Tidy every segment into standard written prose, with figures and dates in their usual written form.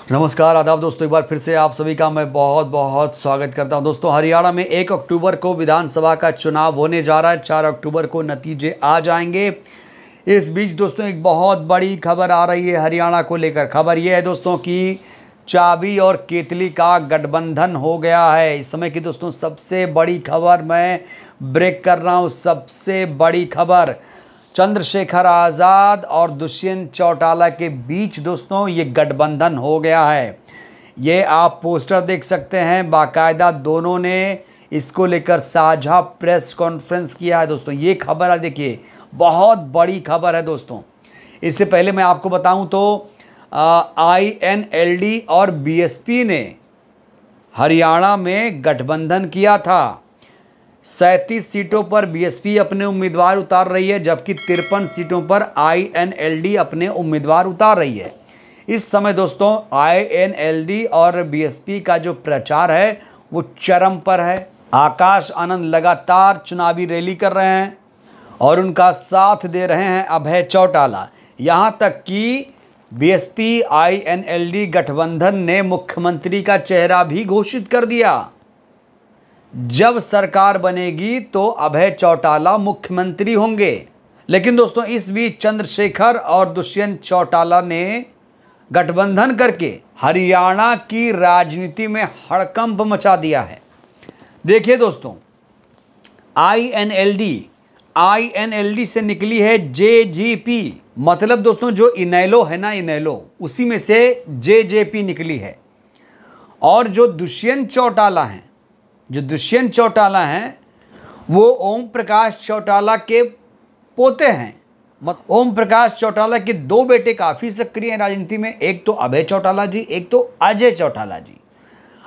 नमस्कार आदाब दोस्तों, एक बार फिर से आप सभी का मैं बहुत बहुत स्वागत करता हूं। दोस्तों, हरियाणा में 1 अक्टूबर को विधानसभा का चुनाव होने जा रहा है। 4 अक्टूबर को नतीजे आ जाएंगे। इस बीच दोस्तों एक बहुत बड़ी खबर आ रही है हरियाणा को लेकर। खबर यह है दोस्तों कि चाबी और केतली का गठबंधन हो गया है। इस समय की दोस्तों सबसे बड़ी खबर मैं ब्रेक कर रहा हूँ। सबसे बड़ी खबर, चंद्रशेखर आज़ाद और दुष्यंत चौटाला के बीच दोस्तों ये गठबंधन हो गया है। ये आप पोस्टर देख सकते हैं, बाकायदा दोनों ने इसको लेकर साझा प्रेस कॉन्फ्रेंस किया है। दोस्तों ये खबर है, देखिए बहुत बड़ी खबर है दोस्तों। इससे पहले मैं आपको बताऊं तो INLD और BSP ने हरियाणा में गठबंधन किया था। 37 सीटों पर BSP अपने उम्मीदवार उतार रही है, जबकि 53 सीटों पर INLD अपने उम्मीदवार उतार रही है। इस समय दोस्तों INLD और BSP का जो प्रचार है वो चरम पर है। आकाश आनंद लगातार चुनावी रैली कर रहे हैं और उनका साथ दे रहे हैं अभय चौटाला। यहाँ तक कि BSP INLD गठबंधन ने मुख्यमंत्री का चेहरा भी घोषित कर दिया। जब सरकार बनेगी तो अभय चौटाला मुख्यमंत्री होंगे। लेकिन दोस्तों इस बीच चंद्रशेखर और दुष्यंत चौटाला ने गठबंधन करके हरियाणा की राजनीति में हड़कंप मचा दिया है। देखिए दोस्तों, INLD से निकली है JGP, मतलब दोस्तों जो इनेलो है ना, इनेलो उसी में से JJP निकली है। और जो दुष्यंत चौटाला हैं वो ओम प्रकाश चौटाला के पोते हैं। ओम प्रकाश चौटाला के 2 बेटे काफ़ी सक्रिय हैं राजनीति में, एक तो अभय चौटाला जी, एक तो अजय चौटाला जी।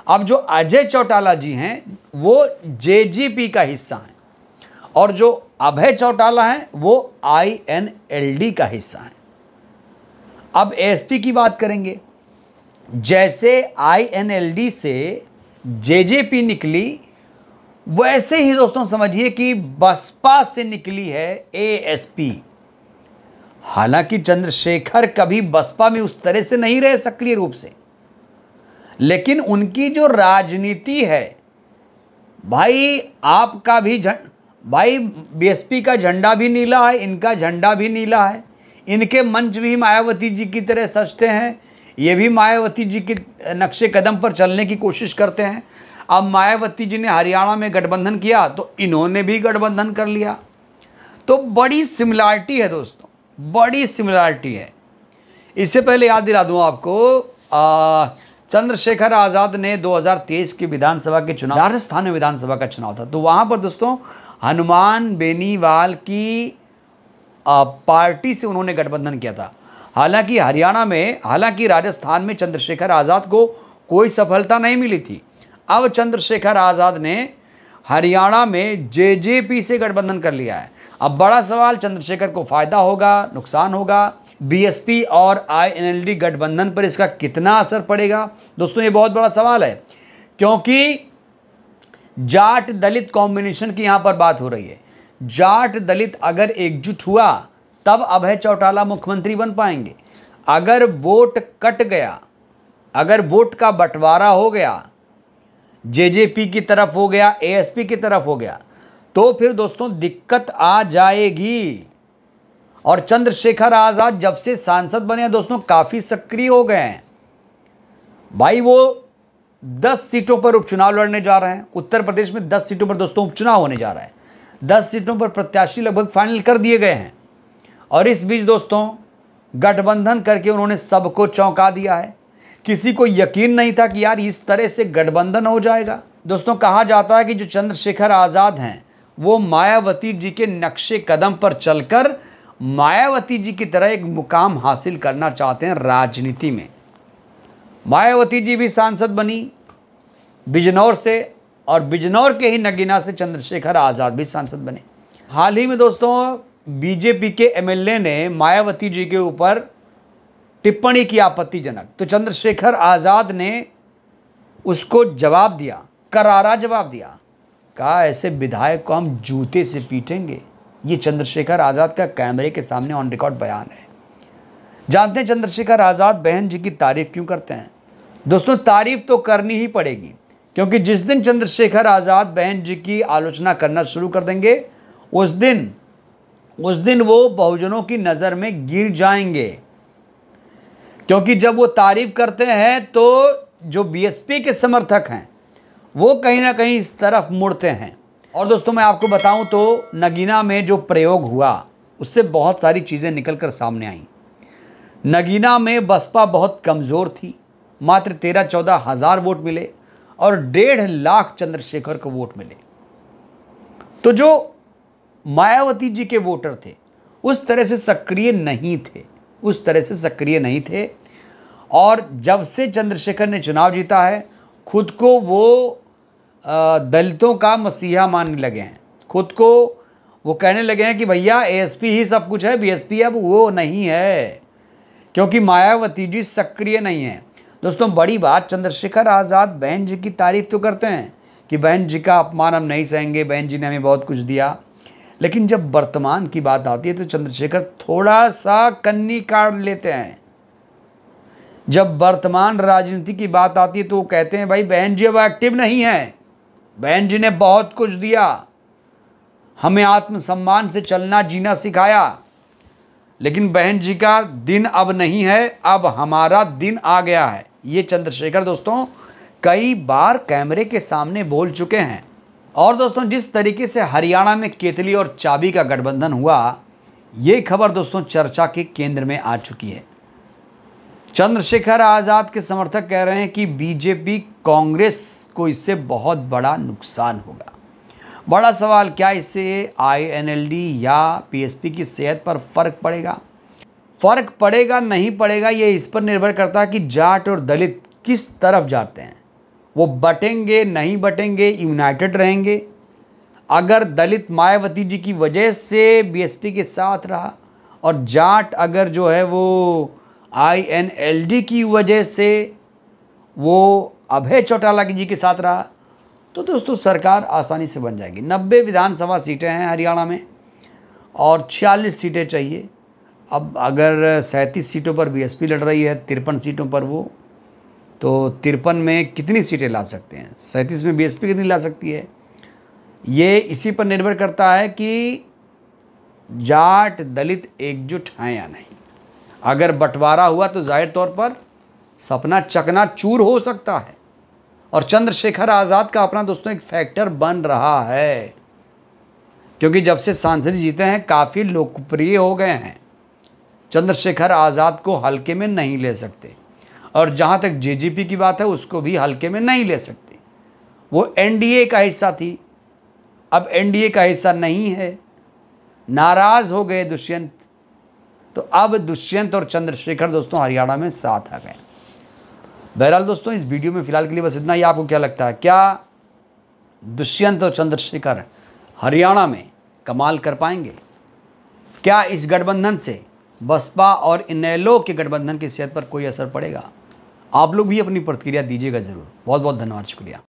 अब जो अजय चौटाला जी हैं वो JGP का हिस्सा हैं और जो अभय चौटाला हैं वो INLD का हिस्सा हैं। अब ASP की बात करेंगे। जैसे INLD से JJP निकली, वैसे ही दोस्तों समझिए कि बसपा से निकली है ASP। हालांकि चंद्रशेखर कभी बसपा में उस तरह से नहीं रहे सक्रिय रूप से, लेकिन उनकी जो राजनीति है भाई, आपका भी भाई BSP का झंडा भी नीला है, इनका झंडा भी नीला है। इनके मंच भी मायावती जी की तरह सजते हैं, ये भी मायावती जी के नक्शे कदम पर चलने की कोशिश करते हैं। अब मायावती जी ने हरियाणा में गठबंधन किया तो इन्होंने भी गठबंधन कर लिया। तो बड़ी सिमिलरिटी है दोस्तों, बड़ी सिमिलरिटी है। इससे पहले याद दिला दूं आपको, चंद्रशेखर आज़ाद ने 2023 के विधानसभा के चुनाव, राजस्थान में विधानसभा का चुनाव था, तो वहाँ पर दोस्तों हनुमान बेनीवाल की पार्टी से उन्होंने गठबंधन किया था। हालांकि राजस्थान में चंद्रशेखर आज़ाद को कोई सफलता नहीं मिली थी। अब चंद्रशेखर आज़ाद ने हरियाणा में JJP से गठबंधन कर लिया है। अब बड़ा सवाल, चंद्रशेखर को फायदा होगा, नुकसान होगा? BSP और INLD गठबंधन पर इसका कितना असर पड़ेगा? दोस्तों ये बहुत बड़ा सवाल है, क्योंकि जाट दलित कॉम्बिनेशन की यहां पर बात हो रही है। जाट दलित अगर एकजुट हुआ तब अभय चौटाला मुख्यमंत्री बन पाएंगे। अगर वोट कट गया, अगर वोट का बंटवारा हो गया, JJP की तरफ हो गया, ASP की तरफ हो गया, तो फिर दोस्तों दिक्कत आ जाएगी। और चंद्रशेखर आज़ाद जब से सांसद बने दोस्तों काफ़ी सक्रिय हो गए हैं भाई। वो 10 सीटों पर उपचुनाव लड़ने जा रहे हैं। उत्तर प्रदेश में 10 सीटों पर दोस्तों उपचुनाव होने जा रहा है। 10 सीटों पर प्रत्याशी लगभग फाइनल कर दिए गए हैं। और इस बीच दोस्तों गठबंधन करके उन्होंने सबको चौंका दिया है। किसी को यकीन नहीं था कि यार इस तरह से गठबंधन हो जाएगा। दोस्तों कहा जाता है कि जो चंद्रशेखर आज़ाद हैं वो मायावती जी के नक्शे कदम पर चलकर मायावती जी की तरह एक मुकाम हासिल करना चाहते हैं राजनीति में। मायावती जी भी सांसद बनी बिजनौर से, और बिजनौर के ही नगीना से चंद्रशेखर आज़ाद भी सांसद बने। हाल ही में दोस्तों BJP के MLA ने मायावती जी के ऊपर टिप्पणी की आपत्तिजनक, तो चंद्रशेखर आज़ाद ने उसको जवाब दिया, करारा जवाब दिया। कहा ऐसे विधायक को हम जूते से पीटेंगे। ये चंद्रशेखर आज़ाद का कैमरे के सामने ऑन रिकॉर्ड बयान है। जानते हैं चंद्रशेखर आज़ाद बहन जी की तारीफ क्यों करते हैं? दोस्तों तारीफ तो करनी ही पड़ेगी, क्योंकि जिस दिन चंद्रशेखर आज़ाद बहन जी की आलोचना करना शुरू कर देंगे उस दिन वो बहुजनों की नज़र में गिर जाएंगे। क्योंकि जब वो तारीफ करते हैं तो जो बीएसपी के समर्थक हैं वो कहीं ना कहीं इस तरफ मुड़ते हैं। और दोस्तों मैं आपको बताऊं तो नगीना में जो प्रयोग हुआ उससे बहुत सारी चीज़ें निकलकर सामने आईं। नगीना में बसपा बहुत कमज़ोर थी, मात्र 13-14 हज़ार वोट मिले और 1.5 लाख चंद्रशेखर को वोट मिले। तो जो मायावती जी के वोटर थे उस तरह से सक्रिय नहीं थे। और जब से चंद्रशेखर ने चुनाव जीता है खुद को वो दलितों का मसीहा मानने लगे हैं। खुद को वो कहने लगे हैं कि भैया एएसपी ही सब कुछ है, बीएसपी अब वो नहीं है, क्योंकि मायावती जी सक्रिय नहीं है। दोस्तों बड़ी बात, चंद्रशेखर आज़ाद बहन जी की तारीफ तो करते हैं कि बहन जी का अपमान हम नहीं सहेंगे, बहन जी ने हमें बहुत कुछ दिया, लेकिन जब वर्तमान की बात आती है तो चंद्रशेखर थोड़ा सा कन्नी काट लेते हैं। जब वर्तमान राजनीति की बात आती है तो वो कहते हैं भाई बहन जी अब एक्टिव नहीं है, बहन जी ने बहुत कुछ दिया, हमें आत्मसम्मान से चलना जीना सिखाया, लेकिन बहन जी का दिन अब नहीं है, अब हमारा दिन आ गया है। ये चंद्रशेखर दोस्तों कई बार कैमरे के सामने बोल चुके हैं। और दोस्तों जिस तरीके से हरियाणा में केतली और चाबी का गठबंधन हुआ, ये खबर दोस्तों चर्चा के केंद्र में आ चुकी है। चंद्रशेखर आज़ाद के समर्थक कह रहे हैं कि बीजेपी कांग्रेस को इससे बहुत बड़ा नुकसान होगा। बड़ा सवाल, क्या इससे आईएनएलडी या पीएसपी की सेहत पर फर्क पड़ेगा? फर्क पड़ेगा नहीं पड़ेगा ये इस पर निर्भर करता है कि जाट और दलित किस तरफ जाते हैं। वो बटेंगे नहीं बटेंगे, यूनाइटेड रहेंगे। अगर दलित मायावती जी की वजह से बीएसपी के साथ रहा और जाट अगर जो है वो आईएनएलडी की वजह से वो अभय चौटाला जी के साथ रहा, तो दोस्तों सरकार आसानी से बन जाएगी। 90 विधानसभा सीटें हैं हरियाणा में और 46 सीटें चाहिए। अब अगर 37 सीटों पर बीएसपी लड़ रही है, 53 सीटों पर वो, तो 53 में कितनी सीटें ला सकते हैं? 37 में बीएसपी कितनी ला सकती है? ये इसी पर निर्भर करता है कि जाट दलित एकजुट हैं या नहीं। अगर बंटवारा हुआ तो जाहिर तौर पर सपना चकनाचूर हो सकता है। और चंद्रशेखर आज़ाद का अपना दोस्तों एक फैक्टर बन रहा है, क्योंकि जब से सांसद जीते हैं काफ़ी लोकप्रिय हो गए हैं। चंद्रशेखर आज़ाद को हल्के में नहीं ले सकते, और जहाँ तक जेजेपी की बात है उसको भी हल्के में नहीं ले सकते। वो एनडीए का हिस्सा थी, अब एनडीए का हिस्सा नहीं है, नाराज़ हो गए दुष्यंत, तो अब दुष्यंत और चंद्रशेखर दोस्तों हरियाणा में साथ आ गए। बहरहाल दोस्तों इस वीडियो में फिलहाल के लिए बस इतना ही। आपको क्या लगता है, क्या दुष्यंत और चंद्रशेखर हरियाणा में कमाल कर पाएंगे? क्या इस गठबंधन से बसपा और इनेलो के गठबंधन की सेहत पर कोई असर पड़ेगा? आप लोग भी अपनी प्रतिक्रिया दीजिएगा ज़रूर। बहुत बहुत धन्यवाद, शुक्रिया।